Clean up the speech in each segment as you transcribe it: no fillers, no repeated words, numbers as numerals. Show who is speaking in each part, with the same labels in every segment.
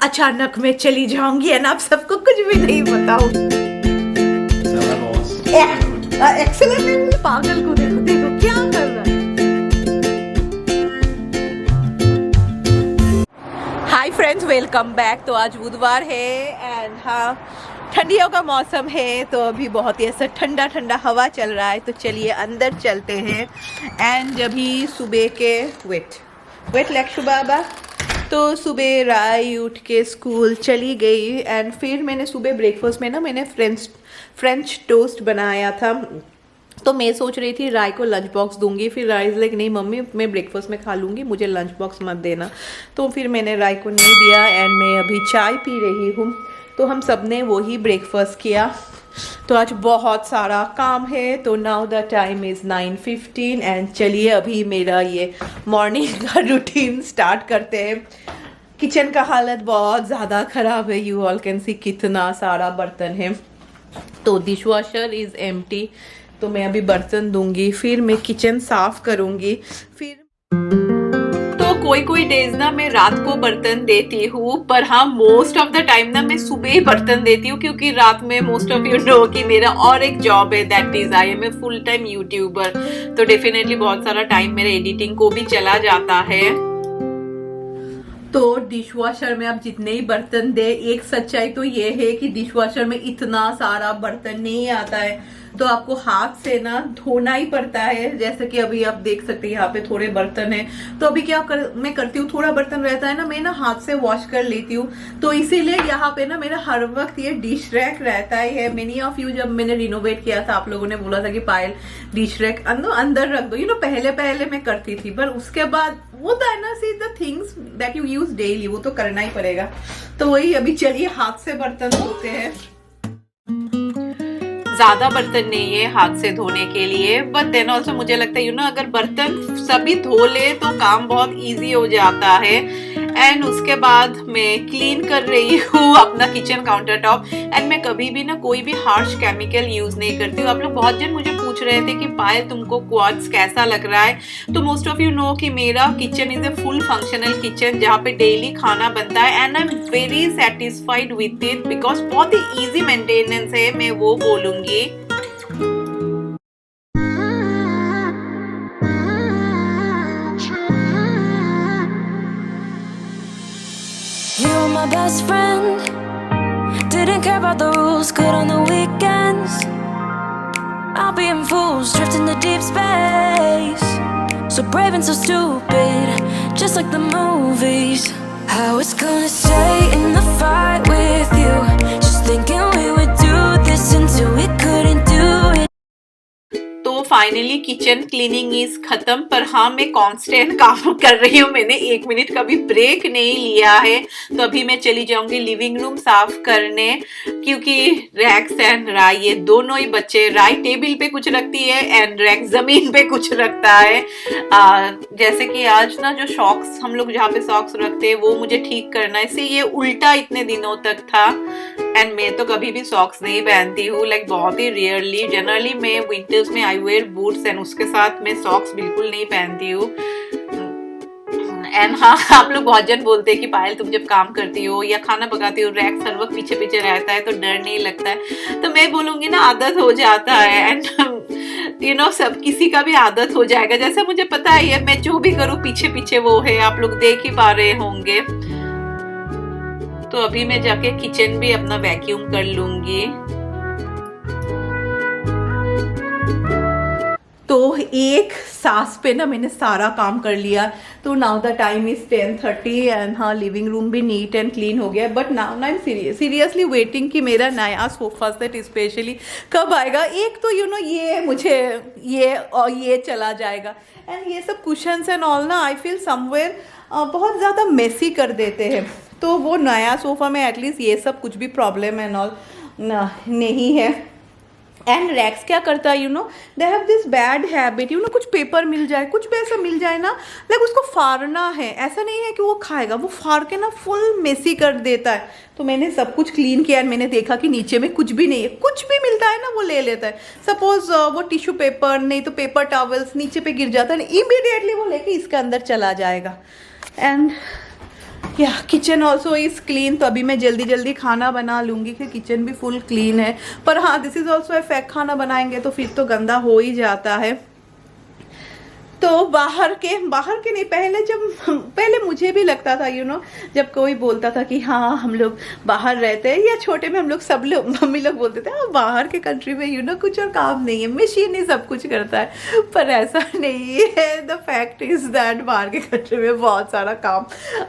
Speaker 1: अचानक मैं चली जाऊंगी एंड आप सबको कुछ भी नहीं बताऊंगी। एक्सेलेंट, पागल को देखो देखो क्या कर रहा है। Hi friends, welcome back. तो आज बुधवार है एंड हाँ, ठंडियों का मौसम है तो अभी बहुत ही ऐसा ठंडा ठंडा हवा चल रहा है। तो चलिए अंदर चलते हैं। एंड अभी सुबह के वेट लेक शुबाबा, तो सुबह राय उठ के स्कूल चली गई एंड फिर मैंने सुबह ब्रेकफास्ट में ना मैंने फ्रेंच टोस्ट बनाया था। तो मैं सोच रही थी राय को लंच बॉक्स दूंगी, फिर राय लाइक नहीं मम्मी मैं ब्रेकफास्ट में खा लूँगी, मुझे लंच बॉक्स मत देना। तो फिर मैंने राय को नहीं दिया एंड मैं अभी चाय पी रही हूँ। तो हम सब ने वही ब्रेकफास्ट किया। तो आज बहुत सारा काम है। तो now the time is 9:15 and चलिए अभी मेरा ये मॉर्निंग का रूटीन स्टार्ट करते हैं। किचन का हालत बहुत ज़्यादा ख़राब है, यू ऑल कैन सी कितना सारा बर्तन है। तो डिश वॉशर इज़ एम्प्टी, तो मैं अभी बर्तन दूंगी, फिर मैं किचन साफ करूंगी। फिर तो कोई डेज ना मैं रात को बर्तन देती हूँ, पर हाँ मोस्ट ऑफ द टाइम ना मैं सुबह बर्तन देती हूँ, क्योंकि रात में मोस्ट ऑफ यू नो कि मेरा और एक जॉब है, that is I am a full time YouTuber. तो डेफिनेटली बहुत सारा टाइम मेरे एडिटिंग को भी चला जाता है। तो डिश वॉशर में आप जितने ही बर्तन दे, एक सच्चाई तो ये है कि डिश वॉशर में इतना सारा बर्तन नहीं आता है, तो आपको हाथ से ना धोना ही पड़ता है। जैसे कि अभी आप देख सकते हैं यहाँ पे थोड़े बर्तन हैं, तो अभी मैं करती हूँ, थोड़ा बर्तन रहता है ना मैं ना हाथ से वॉश कर लेती हूँ। तो इसीलिए यहाँ पे ना मेरा हर वक्त ये डिश रैक रहता है। मेनी ऑफ यू, जब मैंने रिनोवेट किया था आप लोगों ने बोला था कि पायल डिश रैक अंदर रख दो, पहले मैं करती थी, पर उसके बाद वो था ना, see the things that you use daily, वो तो करना ही पड़ेगा। तो वही अभी चलिए हाथ से बर्तन धोते हैं। ज्यादा बर्तन नहीं है हाथ से धोने के लिए, बट देन ऑल्सो मुझे लगता है अगर बर्तन सभी धो ले तो काम बहुत इजी हो जाता है। एंड उसके बाद मैं क्लीन कर रही हूँ अपना किचन काउंटर टॉप एंड मैं कभी भी ना कोई भी हार्श केमिकल यूज नहीं करती हूँ। आप लोग बहुत जन मुझे पूछ रहे थे कि पायल तुमको क्वार्ट्ज कैसा लग रहा है। तो मोस्ट ऑफ यू नो कि मेरा kitchen is a full functional kitchen, जहाँ पे डेली खाना बनता है and I am very satisfied with it, because बहुत ही इजी मेंटेनेंस है, मैं वो बोलूंगी।
Speaker 2: My best friend didn't care about the rules, good on the weekends. I'll be in fools, drifting to deep space, so brave and so stupid, just like the movies. I was gonna stay in the fight with you, just thinking we would do this until we couldn't do it.
Speaker 1: तो finally kitchen cleaning is खत्म, पर हाँ मैं constant काम कर रही हूँ, मैंने 1 मिनट का भी ब्रेक नहीं लिया है। तो अभी मैं चली जाऊंगी लिविंग रूम साफ करने, क्योंकि रैक्स एंड राय ये दोनों ही बच्चे, राय टेबल पे कुछ रखती है एंड रैक जमीन पे कुछ रखता है। जैसे कि आज ना जो सॉक्स हम लोग जहाँ पे सॉक्स रखते हैं वो मुझे ठीक करना है, इससे ये उल्टा इतने दिनों तक था। एंड मैं तो कभी भी सॉक्स नहीं पहनती हूँ, लाइक बहुत ही रेयरली। जनरली मैं विंटर्स में आई वेयर बूट्स एंड उसके साथ मैं सॉक्स बिल्कुल नहीं पहनती हूँ। एंड हाँ, आप लोग बहुत जन बोलते हैं कि पायल तुम जब काम करती हो या खाना पकाती हो रैक हर वक्त पीछे पीछे रहता है तो डर नहीं लगता है। तो मैं बोलूंगी ना आदत हो जाता है एंड सब किसी का भी आदत हो जाएगा। जैसे मुझे पता है मैं जो भी करूँ पीछे पीछे वो है, आप लोग देख ही पा रहे होंगे। तो अभी मैं जाके किचन भी अपना वैक्यूम कर लूंगी। तो एक सांस पे ना मैंने सारा काम कर लिया। तो now the time is 10:30 and हाँ लिविंग रूम भी नीट एंड क्लीन हो गया। But now I am seriously waiting कि मेरा नया सोफा सेट स्पेशली कब आएगा। एक तो ये मुझे ये चला जाएगा एंड ये सब कुशन्स एंड ऑल ना आई फील समवेयर बहुत ज़्यादा मेसी कर देते हैं। तो वो नया सोफ़ा में एटलीस्ट ये सब कुछ भी प्रॉब्लम एंड ऑल नहीं है। एंड रैक्स क्या करता है they have this bad habit कुछ पेपर मिल जाए, कुछ भी ऐसा मिल जाए ना, लाइक उसको फाड़ना है। ऐसा नहीं है कि वो खाएगा, वो फाड़ के ना फुल मेसी कर देता है। तो मैंने सब कुछ क्लीन किया, मैंने देखा कि नीचे में कुछ भी नहीं है, कुछ भी मिलता है ना वो ले लेता है। सपोज वो टिश्यू पेपर नहीं तो पेपर टॉवल्स नीचे पे गिर जाता है, इमीडिएटली वो लेके इसके अंदर चला जाएगा। एंड या किचन ऑल्सो इज क्लीन, तो अभी मैं जल्दी जल्दी खाना बना लूँगी कि किचन भी फुल क्लीन है। पर हाँ, दिस इज़ ऑल्सो इफेक्ट, खाना बनाएंगे तो फिर तो गंदा हो ही जाता है। तो बाहर के नहीं, पहले मुझे भी लगता था जब कोई बोलता था कि हाँ हम लोग बाहर रहते हैं, या छोटे में हम लोग सब लोग मम्मी लोग बोलते थे हाँ बाहर के कंट्री में कुछ और काम नहीं है, मशीन ही सब कुछ करता है। पर ऐसा नहीं है। द फैक्ट इज दैट बाहर के कंट्री में बहुत सारा काम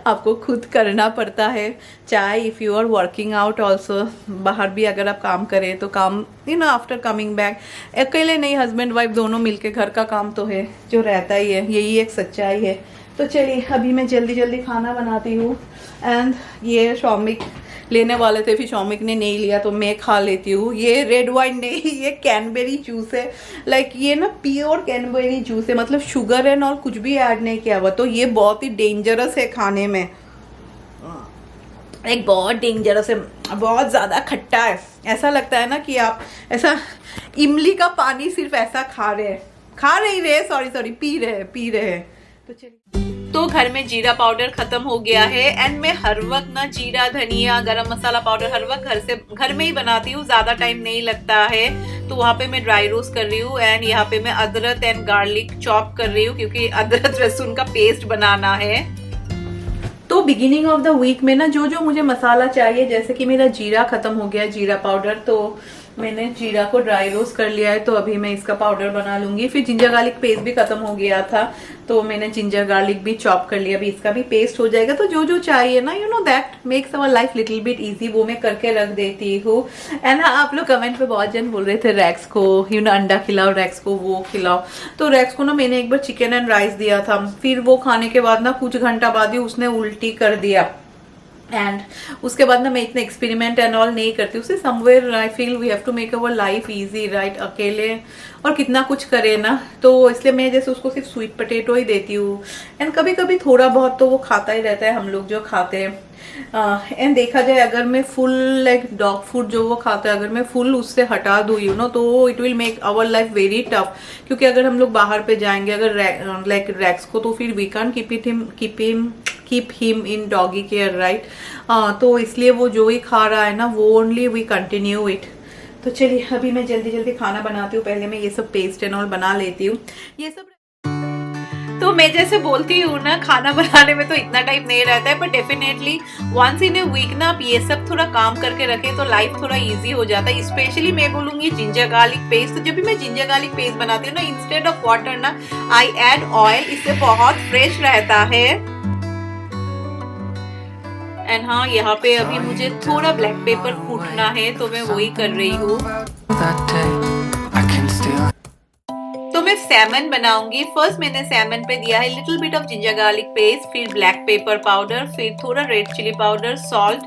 Speaker 1: आपको खुद करना पड़ता है। चाहे if you are working out also, बाहर भी अगर आप काम करें तो काम आफ्टर कमिंग बैक, अकेले नहीं, हस्बैंड वाइफ दोनों मिलके घर का काम तो है जो रहता ही है, यही एक सच्चाई है। तो चलिए अभी मैं जल्दी जल्दी खाना बनाती हूँ। एंड ये शौमिक लेने वाले थे, फिर शौमिक ने नहीं लिया तो मैं खा लेती हूँ। ये रेड वाइन नहीं, ये कैनबेरी जूस है। लाइक ये ना प्योर कैनबेरी जूस है, मतलब शुगर एंड और कुछ भी ऐड नहीं किया हुआ। तो ये बहुत ही डेंजरस है खाने में, एक बहुत डेंजरस है, बहुत ज़्यादा खट्टा है। ऐसा लगता है ना कि आप ऐसा इमली का पानी सिर्फ ऐसा पी रहे हैं। तो चलिए, तो घर में जीरा पाउडर खत्म हो गया है। एंड मैं हर वक्त ना जीरा, धनिया, गरम मसाला पाउडर हर वक्त घर में ही बनाती हूँ, ज़्यादा टाइम नहीं लगता है। तो वहाँ पे मैं ड्राई रोस्ट कर रही हूँ। एंड यहाँ पे मैं अदरक एंड गार्लिक चॉप कर रही हूँ, क्योंकि अदरक लहसुन का पेस्ट बनाना है। तो बिगिनिंग ऑफ द वीक में ना जो मुझे मसाला चाहिए, जैसे कि मेरा जीरा खत्म हो गया, जीरा पाउडर, तो मैंने जीरा को ड्राई रोस्ट कर लिया है। तो अभी मैं इसका पाउडर बना लूंगी। फिर जिंजर गार्लिक पेस्ट भी खत्म हो गया था, तो मैंने जिंजर गार्लिक भी चॉप कर लिया, अभी इसका भी पेस्ट हो जाएगा। तो जो चाहिए ना, that makes our life little bit easy, वो मैं करके रख देती हूँ। एंड हाँ, आप लोग कमेंट पे बहुत जन बोल रहे थे रैक्स को अंडा खिलाओ, रैक्स को वो खिलाओ। तो रैक्स को ना मैंने एक बार चिकन एंड राइस दिया था, फिर वो खाने के बाद ना कुछ घंटा बाद ही उसने उल्टी कर दिया। एंड उसके बाद ना मैं इतना एक्सपेरिमेंट एंड ऑल नहीं करती। उसे somewhere I feel we have to make our life easy, right. अकेले और कितना कुछ करे ना, तो इसलिए मैं जैसे उसको सिर्फ स्वीट पोटैटो ही देती हूँ। एंड कभी कभी थोड़ा बहुत तो वो खाता ही रहता है, हम लोग जो खाते हैं। एंड देखा जाए, अगर मैं फुल लाइक डॉग फूड जो वो खाता है, अगर मैं फुल उससे हटा दूँ तो it will make our life very tough. क्योंकि अगर हम लोग बाहर पे जाएंगे अगर लाइक रैक्स को, तो फिर we can keep him in doggy care, right. तो इसलिए वो जो ही खा रहा है ना, वो ओनली वी कंटिन्यू इट। तो चलिए अभी मैं जल्दी जल्दी खाना बनाती हूँ। पहले मैं ये सब पेस्ट एंड ऑल बना लेती हूँ। ये सब तो मैं जैसे बोलती हूँ ना, खाना बनाने में तो इतना टाइम नहीं रहता है, पर definitely once in a week ना आप ये सब थोड़ा काम करके रखें तो लाइफ थोड़ा इजी हो जाता है। स्पेशली मैं बोलूंगी जिंजर गार्लिक पेस्ट। तो जब भी मैं जिंजर गार्लिक पेस्ट बनाती हूँ ना, इंस्टेड ऑफ वाटर ना आई ऐड ऑयल, इससे बहुत फ्रेश रहता है। एंड हाँ, यहाँ पे अभी मुझे थोड़ा ब्लैक पेपर कूटना है, तो मैं वही कर रही हूँ। तो मैं सैमन बनाऊंगी। फर्स्ट मैंने सैमन पे दिया है little bit of ginger garlic paste, फिर ब्लैक पेपर पाउडर, फिर थोड़ा रेड चिली पाउडर, सॉल्ट,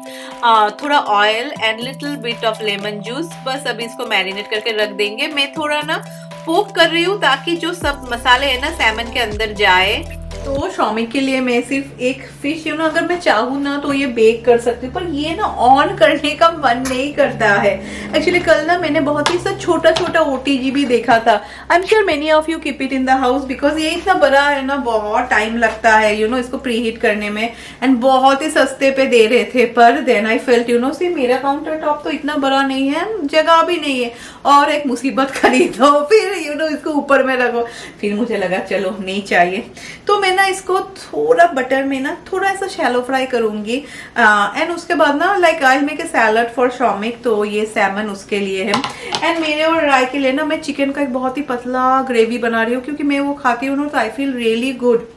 Speaker 1: थोड़ा oil and little bit of lemon juice. बस अभी इसको मैरिनेट करके रख देंगे। मैं थोड़ा ना पोक कर रही हूँ ताकि जो सब मसाले है ना सैमन के अंदर जाए। तो शौमिक के लिए मैं सिर्फ एक फिश अगर मैं चाहूँ ना तो ये बेक कर सकती हूँ, पर ये ना ऑन करने का मन नहीं करता है। एक्चुअली कल ना मैंने बहुत ही सा छोटा OTG भी देखा था। I am sure many of you keep it in the house, because ये इतना बड़ा है ना, बहुत टाइम लगता है इसको प्री हीट करने में। एंड बहुत ही सस्ते पे दे रहे थे, पर देन आई फेल्ट सी मेरा काउंटर टॉप तो इतना बड़ा नहीं है, जगह भी नहीं है, और एक मुसीबत खरीदो, फिर इसको ऊपर में रखो। फिर मुझे लगा चलो नहीं चाहिए, तो मैं ना इसको थोड़ा बटर में ना थोड़ा ऐसा शैलो फ्राई करूंगी। एंड उसके बाद ना like I make a salad for Shoumik, तो ये सैमन उसके लिए है। एंड मेरे और राय के लिए ना मैं चिकन का एक बहुत ही पतला ग्रेवी बना रही हूँ, क्योंकि मैं वो खाती हूँ तो I feel really good.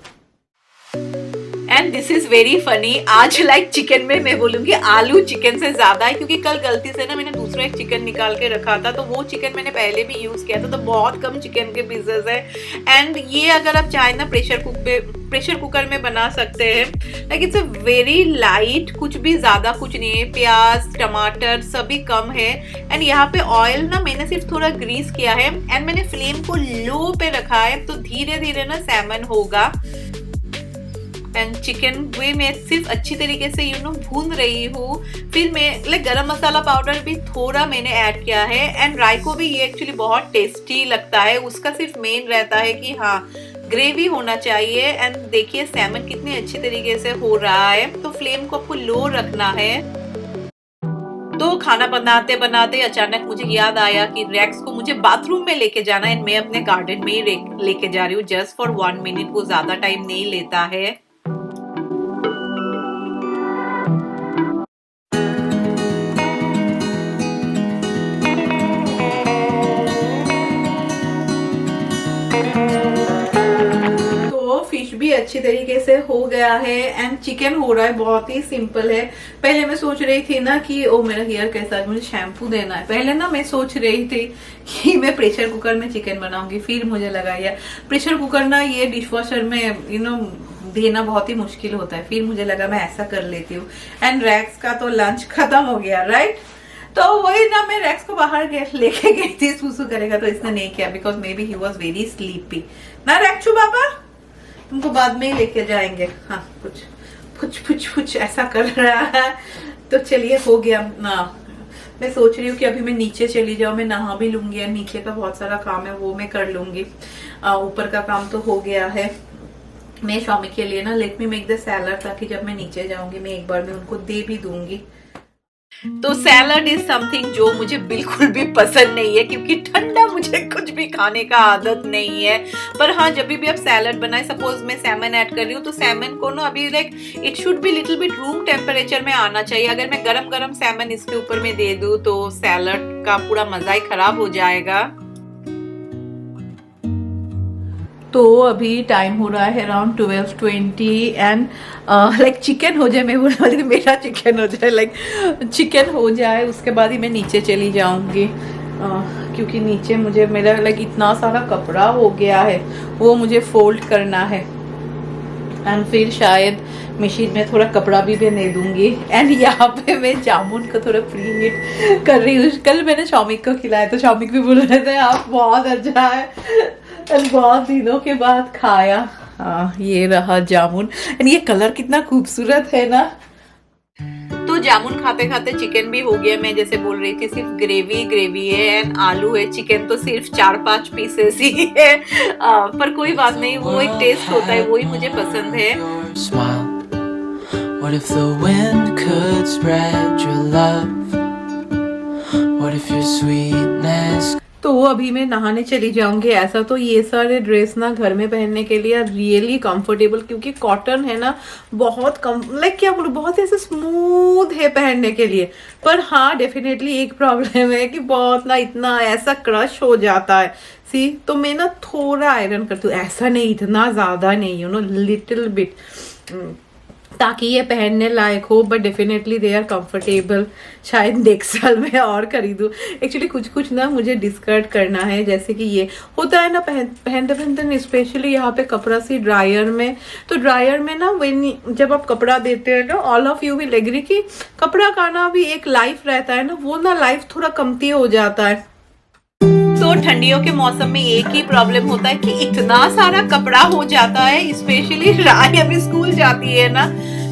Speaker 1: And this is very funny, आज लाइक चिकन में मैं बोलूंगी आलू चिकन से ज्यादा है, क्योंकि कल गलती से ना मैंने दूसरा एक चिकन निकाल के रखा था, तो वो चिकन मैंने पहले भी यूज किया था, तो बहुत कम चिकन के पीसेस है। एंड ये अगर आप चाहे ना प्रेशर कुकर में बना सकते हैं। Like it's a very light, कुछ भी ज्यादा कुछ नहीं है, प्याज टमाटर सभी कम है। एंड यहाँ पे ऑयल ना मैंने सिर्फ थोड़ा ग्रीस किया है, एंड मैंने फ्लेम को लो पे रखा है, तो धीरे धीरे ना सैमन होगा। एंड चिकन भी मैं सिर्फ अच्छी तरीके से भून रही हूँ। फिर मैं लाइक गरम मसाला पाउडर भी थोड़ा मैंने ऐड किया है। एंड राई को भी ये एक्चुअली बहुत टेस्टी लगता है, उसका सिर्फ मेन रहता है कि हाँ ग्रेवी होना चाहिए। एंड देखिए सैमन कितने अच्छे तरीके से हो रहा है। तो फ्लेम को आपको लो रखना है। तो खाना बनाते बनाते अचानक मुझे याद आया कि रेक्स को मुझे बाथरूम में लेके जाना है। मैं अपने गार्डन में ही लेके जा रही हूँ जस्ट फॉर 1 मिनट। वो ज्यादा टाइम नहीं लेता है। फिश भी अच्छी तरीके से हो गया है एंड चिकन हो रहा है। बहुत ही सिंपल है। पहले मैं सोच रही थी ना कि ओ मेरा हेयर कैसा है, मुझे शैम्पू देना है। पहले ना मैं सोच रही थी कि मैं प्रेशर कुकर में चिकन बनाऊंगी। फिर मुझे लगा यार प्रेशर कुकर ना ये डिशवॉशर में देना बहुत ही मुश्किल होता है। फिर मुझे लगा मैं ऐसा कर लेती हूँ। एंड रैक्स का तो लंच खत्म हो गया राइट। तो वही ना मैं रैक्स को बाहर लेके गई थी सुसु करेगा, तो इसने नहीं किया because may be he was very sleepy ना। रैक्चू बाबा तुमको बाद में ही लेके जाएंगे। हाँ कुछ कुछ कुछ कुछ ऐसा कर रहा है। तो चलिए हो गया ना। मैं सोच रही हूँ कि अभी मैं नीचे चली जाऊँ, मैं नहा भी लूंगी। नीचे का बहुत सारा काम है वो मैं कर लूंगी। ऊपर का काम तो हो गया है। मैं स्वामी के लिए ना let me make the salad, ताकि जब मैं नीचे जाऊंगी मैं एक बार में उनको दे भी दूंगी। तो सैलड इज समथिंग जो मुझे बिल्कुल भी पसंद नहीं है, क्योंकि ठंडा मुझे कुछ भी खाने का आदत नहीं है। पर हाँ जब भी आप सैलड बनाए, सपोज मैं सैमन ऐड कर रही हूँ तो सैमन को ना अभी like it should be little bit room temperature में आना चाहिए। अगर मैं गरम गरम सैमन इसके ऊपर में दे दूँ तो सैलड का पूरा मजा ही खराब हो जाएगा। तो अभी टाइम हो रहा है अराउंड 12:20 एंड लाइक चिकन हो जाए, मैं बोलने वाली थी मेरा चिकन हो जाए, लाइक चिकन हो जाए उसके बाद ही मैं नीचे चली जाऊंगी। क्योंकि नीचे मुझे मेरा लाइक इतना सारा कपड़ा हो गया है वो मुझे फोल्ड करना है। एंड फिर शायद मशीन में थोड़ा कपड़ा भी दे दूंगी। एंड यहाँ पे मैं जामुन को थोड़ा प्री हीट कर रही हूँ। कल मैंने शौमिक को खिलाया तो शौमिक भी बोल रहे थे आप बहुत अच्छा है। बहुत दिनों के बाद खाया। हाँ ये रहा जामुन। एंड ये कलर कितना खूबसूरत है ना। तो जामुन खाते खाते चिकन भी हो गया। मैं जैसे बोल रही थी सिर्फ ग्रेवी है एंड आलू है। चिकन तो सिर्फ 4-5 पीसेस ही है। पर कोई बात नहीं, वो एक टेस्ट होता है, वो ही मुझे पसंद है। What if the wind could spread your love? What if your sweetness? तो अभी मैं नहाने चली जाऊंगी। ऐसा तो ये सारे ड्रेस ना घर में पहनने के लिए रियली कंफर्टेबल, क्योंकि कॉटन है ना बहुत लाइक क्या बोलूं बहुत ऐसे स्मूथ है पहनने के लिए। पर हाँ डेफिनेटली एक प्रॉब्लम है कि बहुत ना इतना ऐसा क्रश हो जाता है। सी तो मैं ना थोड़ा आयरन करती हूँ, ऐसा नहीं इतना ज्यादा नहीं, यू नो लिटिल बिट, ताकि ये पहनने लायक हो। But definitely they are comfortable. शायद नेक्स्ट साल में और खरीदूं। एक्चुअली कुछ कुछ ना मुझे डिस्कार्ड करना है, जैसे कि ये होता है ना पहनते पहनते स्पेशली यहाँ पे कपड़ा सी ड्रायर में। तो ड्रायर में ना जब आप कपड़ा देते हैं ना, all of you will agree कि कपड़ा का ना भी एक लाइफ रहता है ना, वो ना लाइफ थोड़ा कमती हो जाता है। तो ठंडियों के मौसम में एक ही प्रॉब्लम होता है कि इतना सारा कपड़ा हो जाता है। स्पेशली राय अभी स्कूल जाती है ना,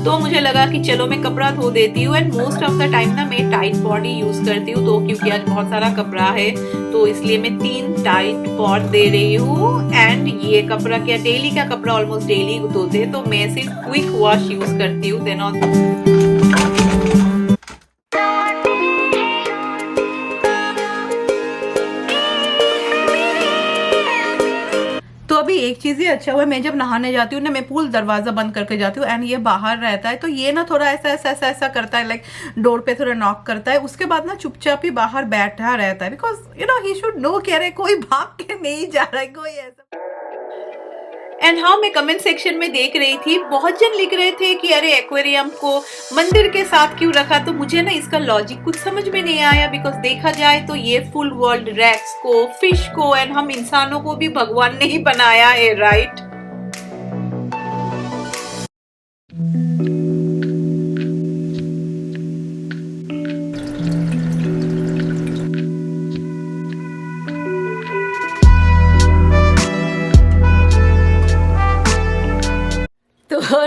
Speaker 1: तो मुझे लगा कि चलो मैं कपड़ा धो देती हूँ। And most of the time ना मैं टाइट पॉट ही यूज करती हूँ। तो क्योंकि आज बहुत सारा कपड़ा है तो इसलिए मैं 3 टाइट पॉट दे रही हूँ। एंड ये कपड़ा क्या डेली का कपड़ा ऑलमोस्ट डेली धोते हैं, तो मैं सिर्फ क्विक वॉश यूज करती हूँ। देन तो अभी एक चीज ही अच्छा हुआ, मैं जब नहाने जाती हूँ ना मैं पूल दरवाजा बंद करके जाती हूँ। एंड ये बाहर रहता है तो ये ना थोड़ा ऐसा करता है, लाइक डोर पे थोड़ा नॉक करता है। उसके बाद ना चुपचाप ही बाहर बैठा रहता है, because you know he should know कह रहे कोई भाग के नहीं जा रहा है कोई ऐसा। एंड हाँ मैं कमेंट सेक्शन में देख रही थी बहुत जन लिख रहे थे कि अरे एक्वेरियम को मंदिर के साथ क्यों रखा। तो मुझे ना इसका लॉजिक कुछ समझ में नहीं आया, बिकॉज देखा जाए तो ये फुल वर्ल्ड रैक्स को, फिश को एंड हम इंसानों को भी भगवान ने ही बनाया है, राइट।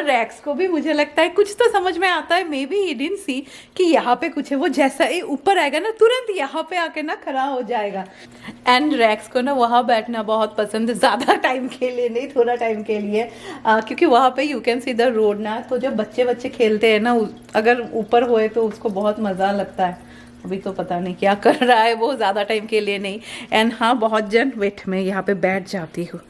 Speaker 1: रैक्स को भी मुझे लगता है कुछ तो समझ में आता है, may be he didn't see कि यहाँ पे कुछ है, वो जैसा ही ऊपर आएगा ना तुरंत यहाँ पे आके ना खड़ा हो जाएगा। एंड रैक्स को ना वहाँ बैठना बहुत पसंद है, ज़्यादा टाइम के लिए नहीं, थोड़ा टाइम के लिए, क्योंकि वहाँ पे you can see the road ना, तो जब बच्चे बच्चे खेलते हैं ना, अगर ऊपर होए तो उसको बहुत मज़ा लगता है। अभी तो पता नहीं क्या कर रहा है वो, ज़्यादा टाइम के लिए नहीं। एंड हाँ बहुत जन, वेट मैं यहाँ पे बैठ जाती हूँ।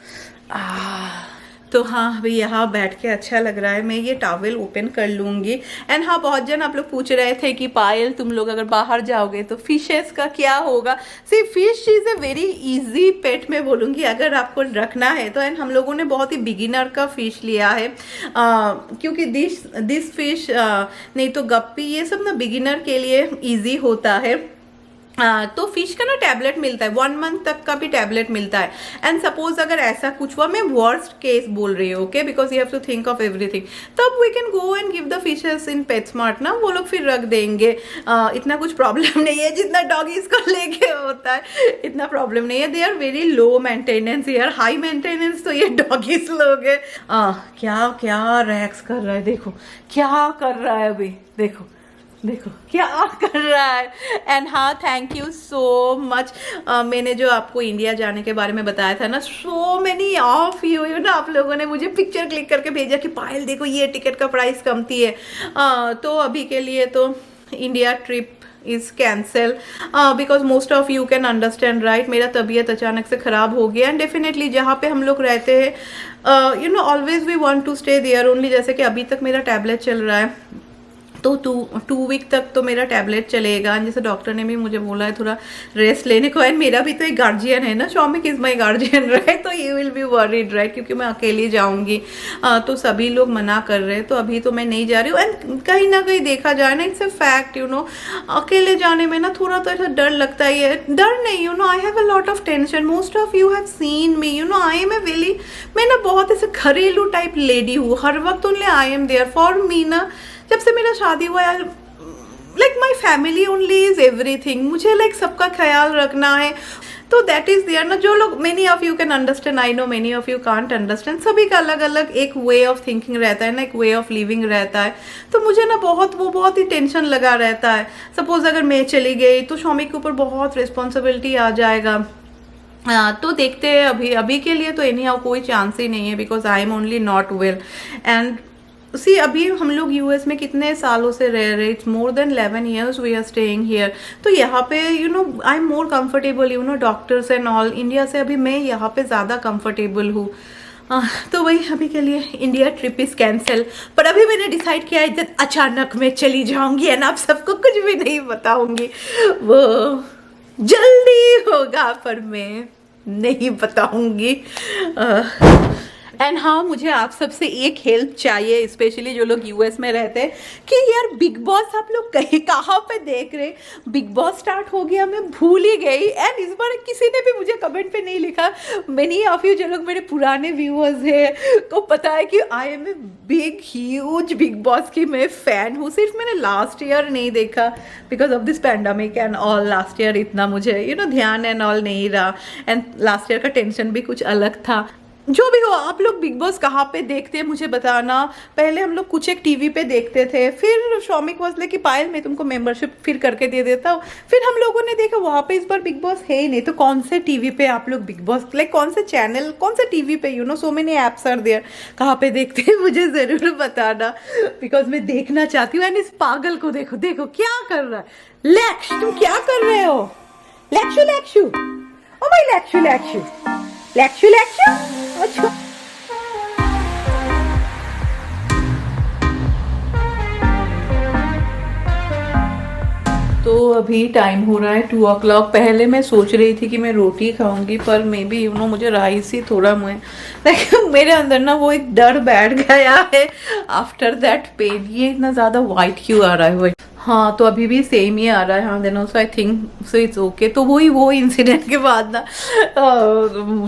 Speaker 1: तो हाँ अभी यहाँ बैठ के अच्छा लग रहा है। मैं ये टॉवल ओपन कर लूँगी। एंड हाँ बहुत जन आप लोग पूछ रहे थे कि पायल तुम लोग अगर बाहर जाओगे तो फिशेस का क्या होगा। Sea fish is a very easy pet में बोलूँगी अगर आपको रखना है तो। एंड हम लोगों ने बहुत ही बिगिनर का फिश लिया है, क्योंकि दिस फिश नहीं तो गप्पी ये सब ना बिगिनर के लिए ईजी होता है। तो फिश का ना टैबलेट मिलता है, 1 मंथ तक का भी टैबलेट मिलता है। एंड सपोज अगर ऐसा कुछ हुआ, मैं वर्स्ट केस बोल रही हूँ, okay, because you have to think of everything, तब we can go and give the fishes in PetSmart ना, वो लोग फिर रख देंगे। इतना कुछ प्रॉब्लम नहीं है जितना डॉगीज को लेके होता है, इतना प्रॉब्लम नहीं है। They are very low maintenance यार, हाई मेंटेनेंस तो ये डॉगीज लोग है। क्या क्या रैक्स कर रहा है, देखो क्या कर रहा है अभी, देखो देखो क्या कर रहा है। एंड हाँ थैंक यू सो मच। मैंने जो आपको इंडिया जाने के बारे में बताया था ना, सो मेनी ऑफ यू ना, आप लोगों ने मुझे पिक्चर क्लिक करके भेजा कि पायल देखो ये टिकट का प्राइस कमती है। तो अभी के लिए तो India trip is cancel, because most of you can understand right. मेरा तबीयत अचानक से ख़राब हो गया। एंड डेफिनेटली जहाँ पे हम लोग रहते हैं you know always we want to stay there only. जैसे कि अभी तक मेरा टैबलेट चल रहा है, तो टू वीक तक तो मेरा टैबलेट चलेगा। जैसे डॉक्टर ने भी मुझे बोला है थोड़ा रेस्ट लेने को। एंड मेरा भी तो एक गार्जियन है ना, Shoumik is my guardian right, तो you will be worried right, क्योंकि मैं अकेली जाऊंगी। तो सभी लोग मना कर रहे हैं, तो अभी तो मैं नहीं जा रही हूँ। एंड कहीं ना कहीं देखा जाए ना, it's a fact you know, अकेले जाने में ना थोड़ा तो ऐसा डर लगता ही है। डर नहीं you know, I have a lot of tension. Most of you have seen me you know, I am a wally, मैं ना बहुत ऐसे घरेलू टाइप लेडी हूँ, हर वक्त only I am there for me ना। जब से मेरा शादी हुआ यार, like my family only is everything. मुझे लाइक सबका ख्याल रखना है, तो दैट इज देयर ना। जो लोग, many of you can understand, I know many of you can't understand. सभी का अलग अलग एक वे ऑफ थिंकिंग रहता है ना, एक वे ऑफ लिविंग रहता है। तो मुझे ना बहुत ही टेंशन लगा रहता है। सपोज अगर मैं चली गई तो शौमिक के ऊपर बहुत रिस्पॉन्सिबिलिटी आ जाएगा। तो देखते हैं, अभी के लिए तो एनी हाउ कोई चांस ही नहीं है, because I am only not well. And see अभी हम लोग यूएस में कितने सालों से रह रहे, it's more than 11 years we are staying here. तो यहाँ पे you know I am more comfortable you know, doctors and all. India से अभी मैं यहाँ पे ज़्यादा कंफर्टेबल हूँ। तो वही अभी के लिए इंडिया ट्रिप इज़ कैंसिल। पर अभी मैंने डिसाइड किया है अचानक मैं चली जाऊँगी एंड आप सबको कुछ भी नहीं बताऊँगी, वो जल्दी होगा पर मैं नहीं बताऊँगी। एंड हाँ मुझे आप सबसे एक हेल्प चाहिए, स्पेशली जो लोग यूएस में रहते हैं, कि यार बिग बॉस आप लोग कहाँ पे देख रहे। बिग बॉस स्टार्ट हो गया, मैं भूल ही गई। एंड इस बार किसी ने भी मुझे कमेंट पे नहीं लिखा। मेनी ऑफ यू जो लोग मेरे पुराने व्यूअर्स हैं को पता है कि I am a big huge Bigg Boss की मैं फ़ैन हूँ। सिर्फ मैंने लास्ट ईयर नहीं देखा because of this pandemic and all. Last year इतना मुझे यू नो ध्यान एंड ऑल नहीं रहा, एंड लास्ट ईयर का टेंशन भी कुछ अलग था। जो भी हो, आप लोग बिग बॉस कहाँ पे देखते हैं मुझे बताना। पहले हम लोग कुछ एक टीवी पे देखते थे, फिर शौमिक वसले की पायल मैं तुमको मेंबरशिप फिर करके दे देता हूँ। फिर हम लोगों ने देखा वहाँ पे इस बार बिग बॉस है ही नहीं। तो कौन से टीवी पे आप लोग बिग बॉस, लाइक कौन से चैनल, कौन से टीवी पे, you know so many apps are there, कहाँ पे देखते हैं मुझे ज़रूर बताना, बिकॉज मैं देखना चाहती हूँ। एंड इस पागल को देखो, देखो क्या कर रहा है। लैक्श तुम क्या कर रहे हो? लैक्शु लैक्शु, ओ माय लैक्शु लैक्शु लैक्शु लैक्शु, अच्छा। तो अभी टाइम हो रहा है 2 o'clock। पहले मैं सोच रही थी कि मैं रोटी खाऊंगी, पर मे बी यू नो मुझे राइस ही थोड़ा मेरे अंदर ना वो एक डर बैठ गया है आफ्टर दैट पेन। ये इतना ज़्यादा वाइट क्यों आ रहा है? वो हाँ तो अभी भी सेम ही आ रहा है। हाँ then also I think so it's okay. तो वो इंसिडेंट के बाद ना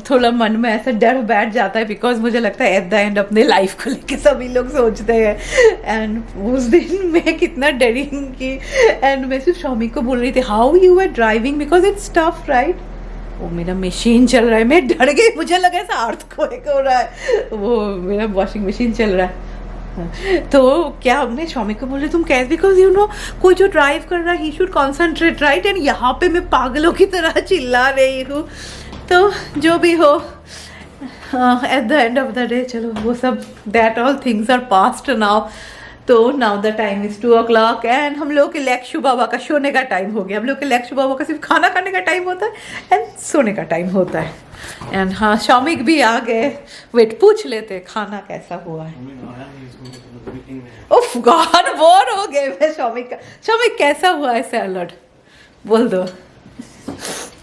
Speaker 1: थोड़ा मन में ऐसा डर बैठ जाता है, बिकॉज मुझे लगता है एट द एंड अपने लाइफ को लेके सभी लोग सोचते हैं। एंड उस दिन मैं कितना डरी कि, एंड मैं सिर्फ शौमिक को बोल रही थी how you are driving because it's tough right. वो मेरा मशीन चल रहा है, मैं डर गई, मुझे लगा ऐसा अर्थक्वेक हो रहा है। वो मेरा वॉशिंग मशीन चल रहा है। तो क्या हमने शौमिक को बोले तुम कैसे, बिकॉज यू नो कोई जो ड्राइव कर रहा है he should concentrate right, and यहाँ पे मैं पागलों की तरह चिल्ला रही हूँ। तो जो भी हो at the end of the day चलो वो सब that all things are past now. तो now the time is 2 o'clock and हम लोग के लेक्शु बाबा का सोने का टाइम हो गया। हम लोग के लेक्शु बाबा का सिर्फ खाना खाने का टाइम होता है एंड सोने का टाइम होता है। एंड हाँ शौमिक भी आ गए। वेट पूछ लेते खाना कैसा हुआ है। उफ गॉड बोर हो गए मैं शौमिक का। शौमिक कैसा हुआ है सैलड बोल दो।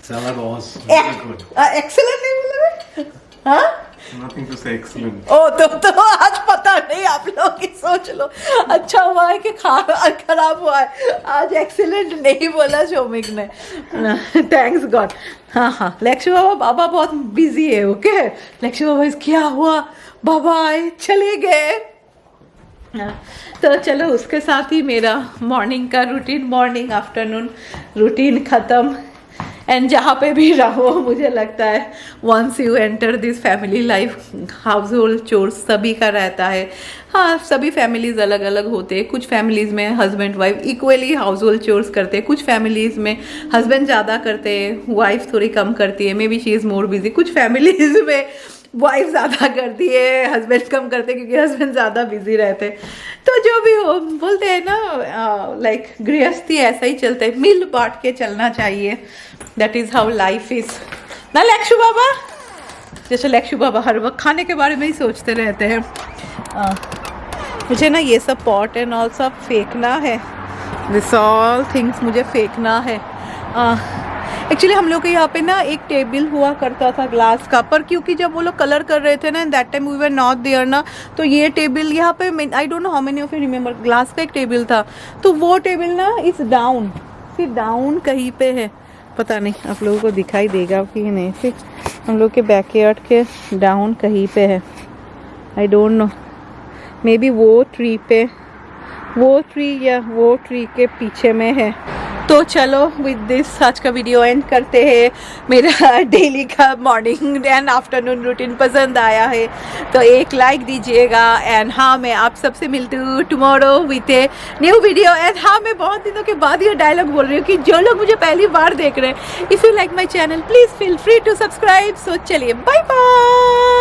Speaker 3: Salad was really good.
Speaker 1: Excellent नहीं बोला हाँ
Speaker 3: Nothing to say excellent.
Speaker 1: ओ तो आज पता नहीं आप लोग की सोच लो अच्छा हुआ है कि खराब हुआ है। आज एक्सीलेंट नहीं बोला शौमिक ने। Thanks God. हाँ हाँ लेक्शु बाबा बहुत बिजी है। ओके लेक्शु बाबा क्या हुआ बाबा आए चले गए। तो चलो उसके साथ ही मेरा मॉर्निंग का रूटीन मॉर्निंग आफ्टरनून रूटीन ख़त्म। एंड जहाँ पे भी रहो मुझे लगता है once you enter this family life household chores सभी का रहता है। हाँ सभी फैमिलीज़ अलग अलग होते हैं। कुछ फैमिलीज़ में husband wife equally house hold chores करते हैं, कुछ फैमिलीज़ में हस्बैंड ज़्यादा करते हैं वाइफ थोड़ी कम करती है, may be she is more busy. कुछ फैमिलीज़ में वाइफ ज़्यादा करती है हस्बैंड कम करते क्योंकि हस्बैंड ज़्यादा बिजी रहते। तो जो भी हो बोलते हैं ना लाइक गृहस्थी ऐसा ही चलता है, मिल बांट के चलना चाहिए। That is how life is ना लेक्शु बाबा। जैसे लेक्शु बाबा हर वक्त खाने के बारे में ही सोचते रहते हैं। मुझे ना ये सब पॉट एंड ऑल सब फेंकना है। दिस ऑल थिंग्स मुझे फेंकना है। एक्चुअली हम लोग के यहाँ पे ना एक टेबल हुआ करता था ग्लास का, पर क्योंकि जब वो लोग कलर कर रहे थे ना that time we were not there ना, तो ये टेबल यहाँ पे I don't know how many of you remember glass का एक टेबल था, तो वो टेबल ना इस डाउन फिर डाउन कहीं पे है पता नहीं आप लोगों को दिखाई देगा कि नहीं। फिर हम लोग के बैकयार्ड के डाउन कहीं पे है आई डोंट नो, मे बी वो ट्री पे वो ट्री या वो ट्री के पीछे में है। तो चलो विद दिस आज का वीडियो एंड करते हैं। मेरा डेली का मॉर्निंग एंड आफ्टरनून रूटीन पसंद आया है तो एक लाइक दीजिएगा। एंड हाँ मैं आप सबसे मिलती हूँ tomorrow with a new video. And हाँ मैं बहुत दिनों के बाद ये डायलॉग बोल रही हूँ कि जो लोग मुझे पहली बार देख रहे हैं if you like my channel please feel free to subscribe. So चलिए बाय बाय।